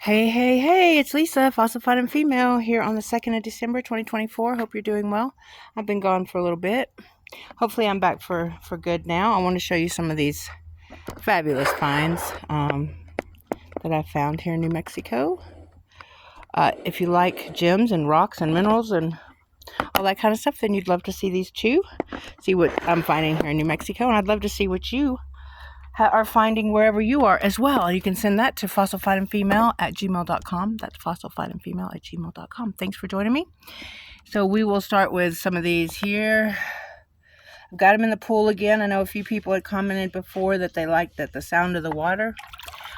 Hey, hey, hey, it's Lisa, Fossil Fun and Female, here on the 2nd of December, 2024. Hope you're doing well. I've been gone for a little bit. Hopefully, I'm back for good now. I want to show you some of these fabulous finds that I found here in New Mexico. If you like gems and rocks and minerals and all that kind of stuff, then you'd love to see these too. See what I'm finding here in New Mexico, and I'd love to see what you are finding wherever you are as well. You can send that to fossilfightandfemale@gmail.com. That's fossilfightandfemale@gmail.com. Thanks for joining me. So we will start with some of these here. I've got them in the pool again. I know a few people had commented before that they liked the sound of the water.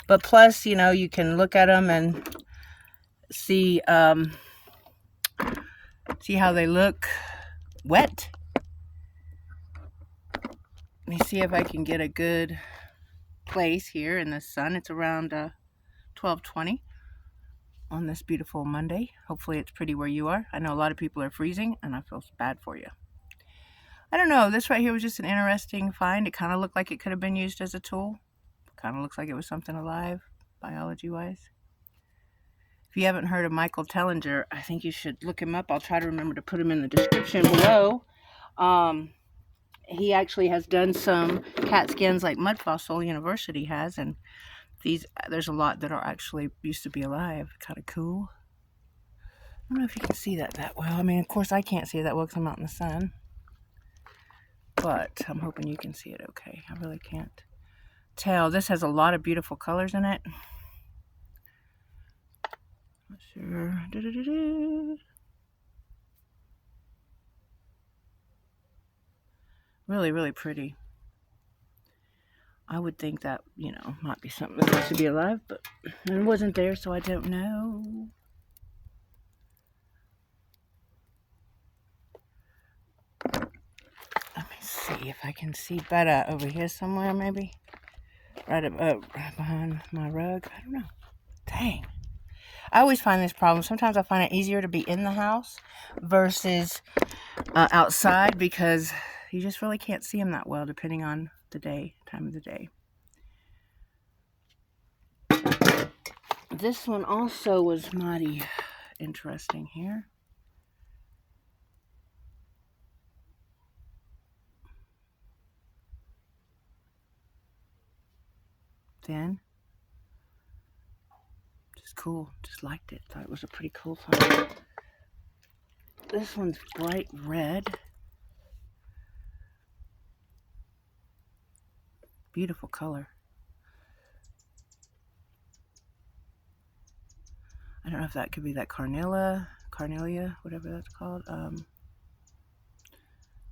But plus, you can look at them and see how they look wet. Let me see if I can get a good place here in the sun. It's around 12:20 on this beautiful Monday. Hopefully it's pretty where you are. I know a lot of people are freezing, and I feel bad for you. I don't know. This right here was just an interesting find. It kind of looked like it could have been used as a tool. Kind of looks like it was something alive, biology-wise. If you haven't heard of Michael Tellinger, I think you should look him up. I'll try to remember to put him in the description below. He actually has done some cat skins like Mud Fossil University has, and there's a lot that are actually used to be alive. Kind of cool. I don't know if you can see that well. I mean, of course I can't see it that well because I'm out in the sun. But I'm hoping you can see it okay. I really can't tell. This has a lot of beautiful colors in it. Not sure. Really, really pretty. I would think that, might be something that used to be alive, but it wasn't there, so I don't know. Let me see if I can see better over here somewhere, maybe. Right behind my rug. I don't know. Dang. I always find this problem. Sometimes I find it easier to be in the house versus outside because you just really can't see them that well depending on the time of the day. This one also was mighty interesting here. Thin. Just cool. Just liked it. Thought it was a pretty cool find. This one's bright red. Beautiful color. I don't know if that could be that Carnelia, whatever that's called.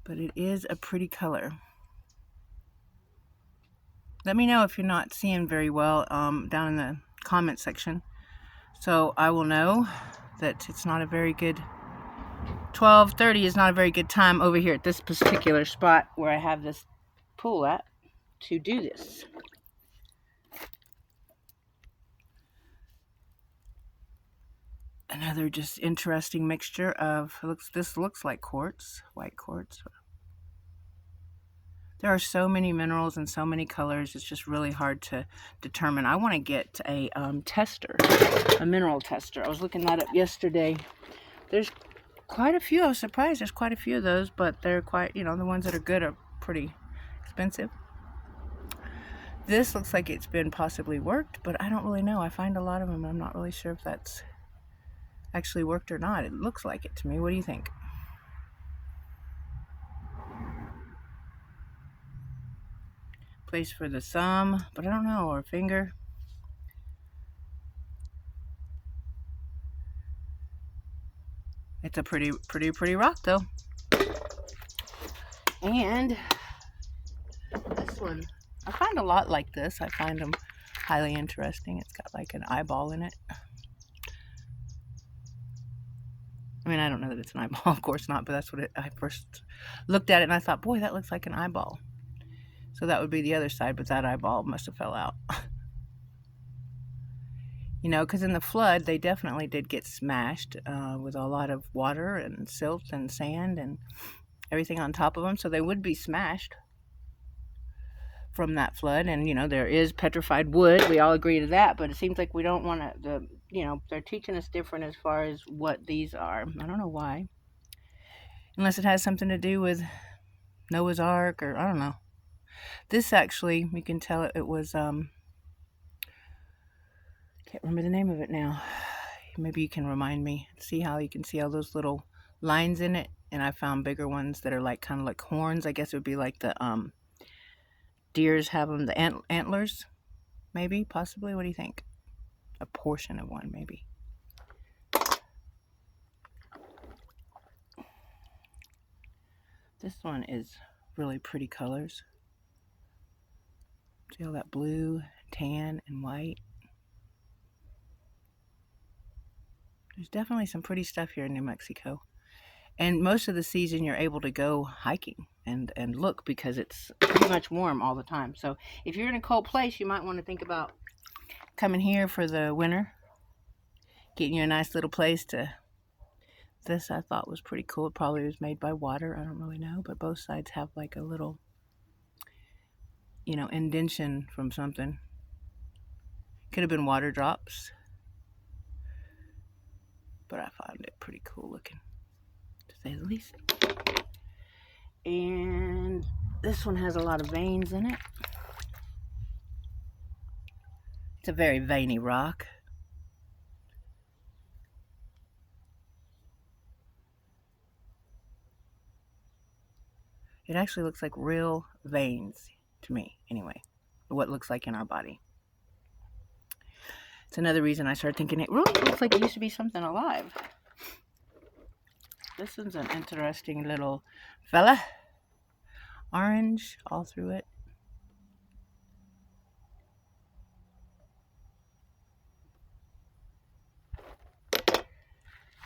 But it is a pretty color. Let me know if you're not seeing very well down in the comment section, so I will know that it's not a very good 12:30 is not a very good time over here at this particular spot where I have this pool at to do this. Another just interesting mixture of this looks like quartz, white quartz. There are so many minerals and so many colors, it's just really hard to determine. I want to get a tester, a mineral tester. I was looking that up yesterday. There's quite a few. I was surprised there's quite a few of those, but they're quite, the ones that are good are pretty expensive. This looks like it's been possibly worked, but I don't really know. I find a lot of them. I'm not really sure if that's actually worked or not. It looks like it to me. What do you think? Place for the thumb, but I don't know, or finger. It's a pretty rock though. And this one, I find a lot like this. I find them highly interesting. It's got like an eyeball in it. I mean, I don't know that it's an eyeball, of course not, but that's what I first looked at it and I thought, boy, that looks like an eyeball. So that would be the other side, but that eyeball must have fell out. Because in the flood, they definitely did get smashed with a lot of water and silt and sand and everything on top of them, so they would be smashed. from that flood. And, you know, there is petrified wood. We all agree to that, but it seems like we don't want to, you know, they're teaching us different as far as what these are. I don't know why. Unless it has something to do with Noah's Ark, or I don't know. This actually, you can tell it was, can't remember the name of it now. Maybe you can remind me. See how you can see all those little lines in it? And I found bigger ones that are like kind of like horns. I guess it would be like the deers have them, the antlers, maybe, possibly. What do you think? A portion of one, maybe. This one is really pretty colors. See all that blue, tan, and white? There's definitely some pretty stuff here in New Mexico. And most of the season you're able to go hiking and look, because it's pretty much warm all the time. So if you're in a cold place, you might want to think about coming here for the winter. Getting you a nice little place to... This I thought was pretty cool. It probably was made by water. I don't really know. But both sides have like a little, you know, indentation from something. Could have been water drops. But I found it pretty cool looking, to say the least. And this one has a lot of veins in it. It's a very veiny rock. It actually looks like real veins to me, anyway. What it looks like in our body. It's another reason I started thinking it really looks like it used to be something alive. This one's an interesting little fella. Orange all through it.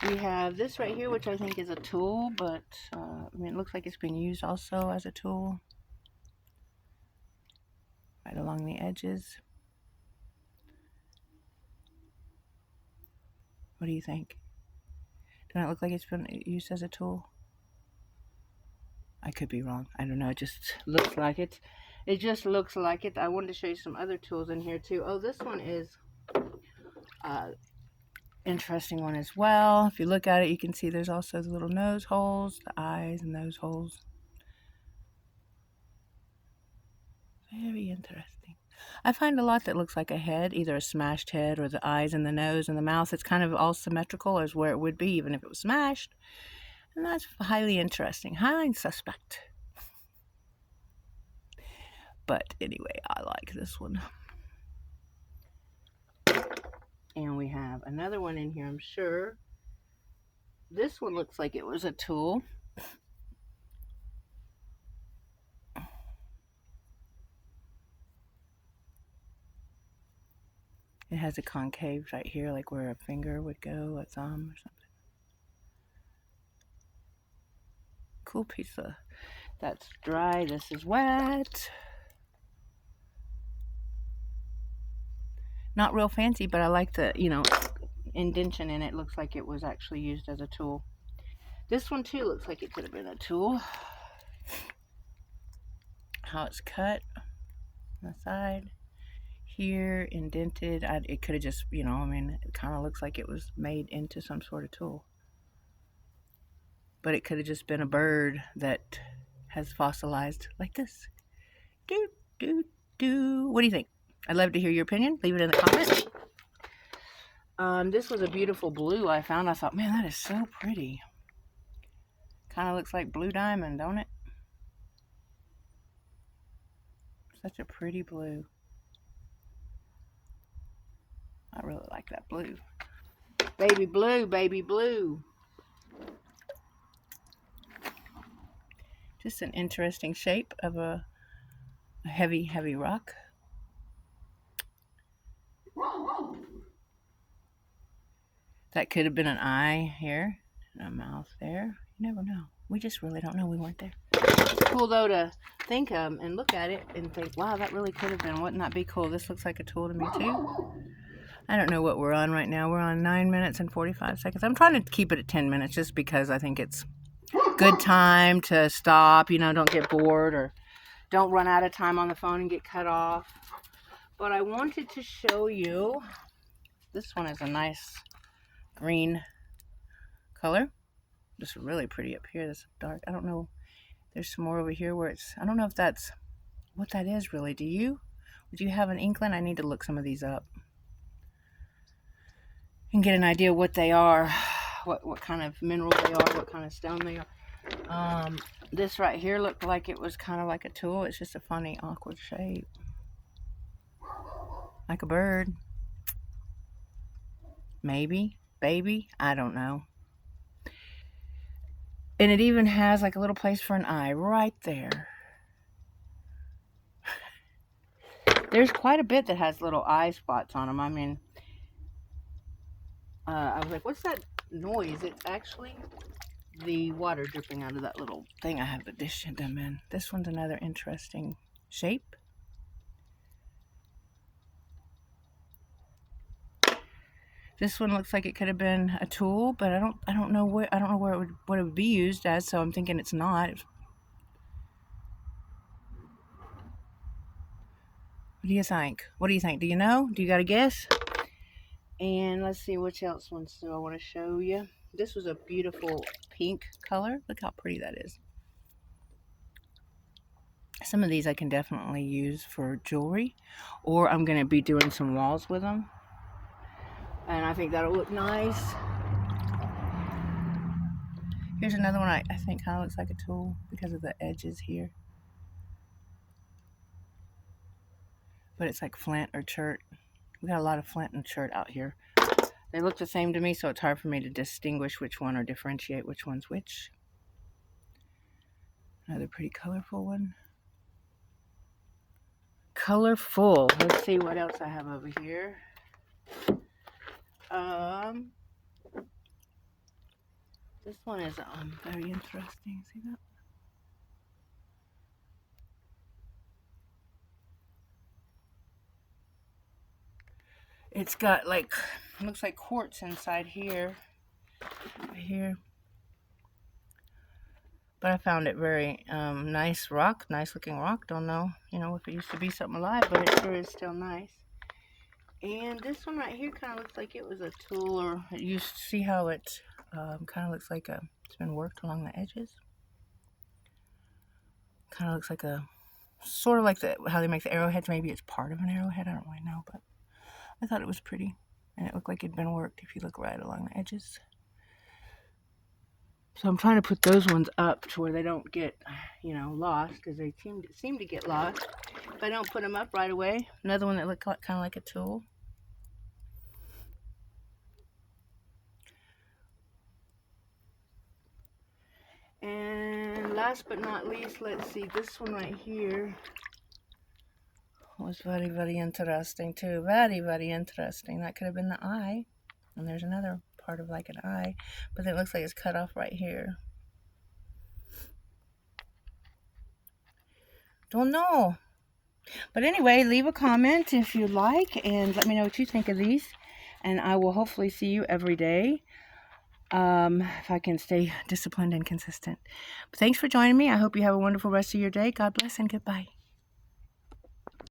We have this right here, which I think is a tool, but I mean, it looks like it's been used also as a tool. Right along the edges. What do you think? Doesn't it look like it's been used as a tool? I could be wrong. I don't know. It just looks like it. It just looks like it. I wanted to show you some other tools in here too. Oh, this one is interesting one as well. If you look at it, you can see there's also the little nose holes, the eyes and nose holes. Very interesting. I find a lot that looks like a head, either a smashed head or the eyes and the nose and the mouth. It's kind of all symmetrical as where it would be even if it was smashed. And that's highly interesting, highly suspect. But anyway, I like this one. And we have another one in here, I'm sure. This one looks like it was a tool. It has a concave right here, like where a finger would go, a thumb or something. Cool piece of... That's dry, this is wet. Not real fancy, but I like the, you know, indentation in it. Looks like it was actually used as a tool. This one too looks like it could have been a tool. How it's cut on the side. Here, indented. It could have just, you know, I mean, it kind of looks like it was made into some sort of tool. But it could have just been a bird that has fossilized like this. What do you think? I'd love to hear your opinion. Leave it in the comments. This was a beautiful blue I found. I thought, man, that is so pretty. Kind of looks like blue diamond, don't it? Such a pretty blue. I really like that blue. Baby blue, baby blue. Just an interesting shape of a heavy, heavy rock. That could have been an eye here and a mouth there. You never know. We just really don't know. We weren't there. It's cool though to think and look at it and think, wow, that really could have been. Wouldn't that be cool? This looks like a tool to me too. I don't know what we're on right now. We're on 9 minutes and 45 seconds. I'm trying to keep it at 10 minutes just because I think it's good time to stop, you know, don't get bored or don't run out of time on the phone and get cut off. But I wanted to show you, this one is a nice green color. Just really pretty up here. This is dark. I don't know. There's some more over here where it's, I don't know if that's what that is really. Do you? Would you have an inkling? I need to look some of these up and get an idea what they are, what kind of mineral they are, what kind of stone they are. This right here looked like it was kind of like a tool. It's just a funny, awkward shape. Like a bird. Maybe. Baby. I don't know. And it even has like a little place for an eye right there. There's quite a bit that has little eye spots on them. I mean, I was like, what's that noise? It's actually the water dripping out of that little thing I have to dish them in. This one's another interesting shape. This one looks like it could have been a tool, but I don't know what it would be used as, so I'm thinking it's not. What do you think? What do you think? Do you know? Do you got a guess? And let's see which else ones do I want to show you. This was a beautiful pink color. Look how pretty that is. Some of these I can definitely use for jewelry, or I'm going to be doing some walls with them. And I think that'll look nice. Here's another one I think kind of looks like a tool because of the edges here. But it's like flint or chert. We got a lot of flint and chert out here. They look the same to me, so it's hard for me to distinguish which one or differentiate which one's which. Another pretty colorful one. Colorful. Let's see what else I have over here. This one is very interesting. See that? It's got like, looks like quartz inside here. Right here. But I found it very nice rock, nice looking rock. Don't know, you know, if it used to be something alive, but it sure is still nice. And this one right here kind of looks like it was a tool, or you see how it kind of looks like it's been worked along the edges. Kind of looks like a, sort of like how they make the arrowheads. Maybe it's part of an arrowhead. I don't really know, but I thought it was pretty. And it looked like it'd been worked if you look right along the edges. So I'm trying to put those ones up to where they don't get, you know, lost, because they seem to get lost if I don't put them up right away. Another one that looked like, kind of like a tool. And last but not least, let's see, this one right here was very, very interesting too. Very, very interesting. That could have been the eye. And there's another part of like an eye, but it looks like it's cut off right here. Don't know. But anyway, leave a comment if you like, and let me know what you think of these. And I will hopefully see you every day. If I can stay disciplined and consistent. But thanks for joining me. I hope you have a wonderful rest of your day. God bless and goodbye.